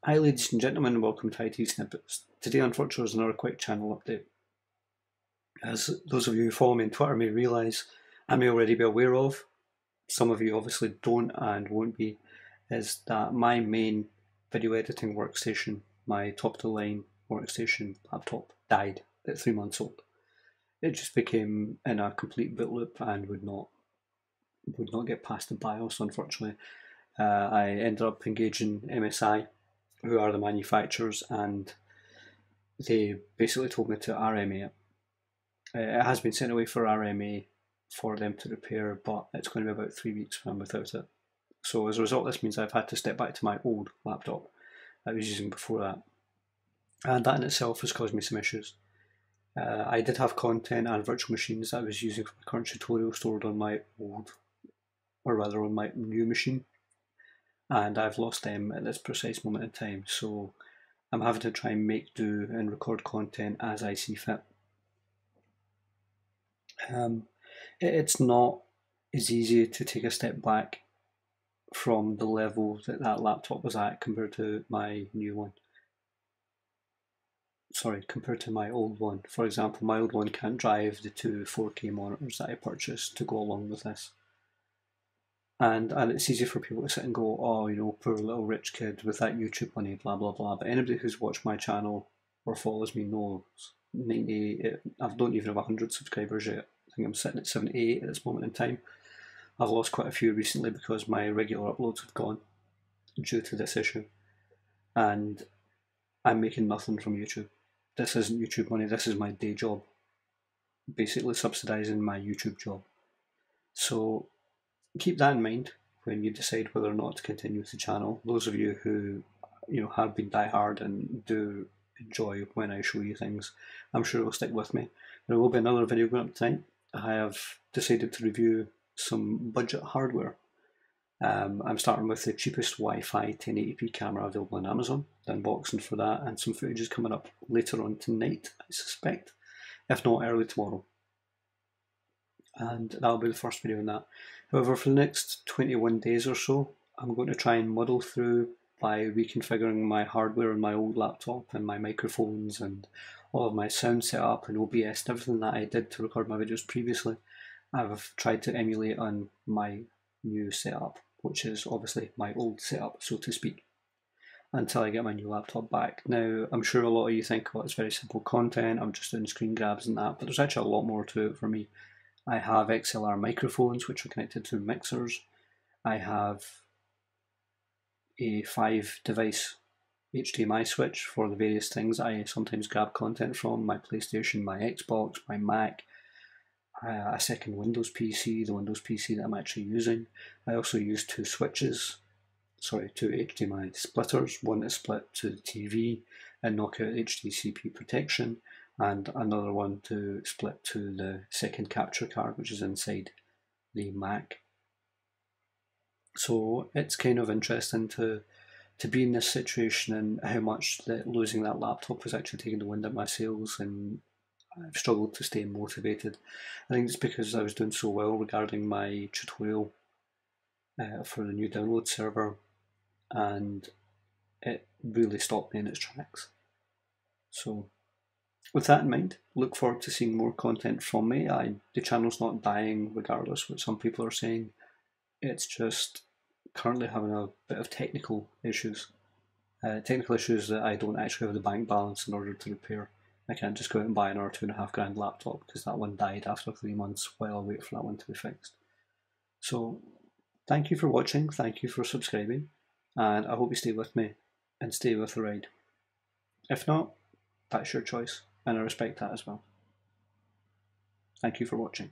Hi ladies and gentlemen, and welcome to ITSnippets. Today unfortunately is another quick channel update. As those of you who follow me on Twitter may realise, I may already be aware of, some of you obviously don't and won't be, is that my main video editing workstation, my top of the line workstation laptop, died at 3 months old. It just became in a complete boot loop and would not get past the BIOS, unfortunately. I ended up engaging MSI, who are the manufacturers, and they basically told me to RMA it. It has been sent away for RMA for them to repair, but it's going to be about 3 weeks when I'm without it. So as a result, this means I've had to step back to my old laptop I was using before that, and that in itself has caused me some issues. I did have content and virtual machines that I was using for my current tutorial stored on my old, or rather on my new machine, and I've lost them at this precise moment in time. So I'm having to try and make do and record content as I see fit. It's not as easy to take a step back from the level that laptop was at compared to my new one. Sorry, compared to my old one. For example, my old one can't drive the two 4K monitors that I purchased to go along with this. And it's easy for people to sit and go, oh, you know, poor little rich kid with that YouTube money, blah, blah, blah. But anybody who's watched my channel or follows me knows I don't even have 100 subscribers yet. I think I'm sitting at 78 at this moment in time. I've lost quite a few recently because my regular uploads have gone due to this issue. And I'm making nothing from YouTube. This isn't YouTube money, this is my day job. Basically subsidising my YouTube job. So keep that in mind when you decide whether or not to continue with the channel. Those of you who have been diehard and do enjoy when I show you things, I'm sure will stick with me. There will be another video going up tonight. I have decided to review some budget hardware. I'm starting with the cheapest Wi-Fi 1080p camera available on Amazon, the unboxing for that, and some footage is coming up later on tonight, I suspect, if not early tomorrow. And that'll be the first video on that. However, for the next 21 days or so, I'm going to try and muddle through by reconfiguring my hardware on my old laptop and my microphones and all of my sound setup and OBS and everything that I did to record my videos previously. I've tried to emulate on my new setup, which is obviously my old setup, so to speak, until I get my new laptop back. Now, I'm sure a lot of you think, oh, it's very simple content, I'm just doing screen grabs and that, but there's actually a lot more to it for me. I have XLR microphones which are connected to mixers. I have a 5-device HDMI switch for the various things I sometimes grab content from, my PlayStation, my Xbox, my Mac, a second Windows PC, the Windows PC that I'm actually using. I also use two HDMI splitters, one to split to the TV and knock out HDCP protection, and another one to split to the second capture card, which is inside the Mac. So it's kind of interesting to be in this situation and how much that losing that laptop was actually taking the wind out of my sails, and I've struggled to stay motivated. I think it's because I was doing so well regarding my tutorial for the new download server, and it really stopped me in its tracks. So with that in mind, look forward to seeing more content from me. The channel's not dying regardless what some people are saying. It's just currently having a bit of technical issues. Technical issues that I don't actually have the bank balance in order to repair. I can't just go out and buy another £2,500 laptop because that one died after 3 months while I wait for that one to be fixed. So thank you for watching, thank you for subscribing, and I hope you stay with me and stay with the ride. If not, that's your choice, and I respect that as well. Thank you for watching.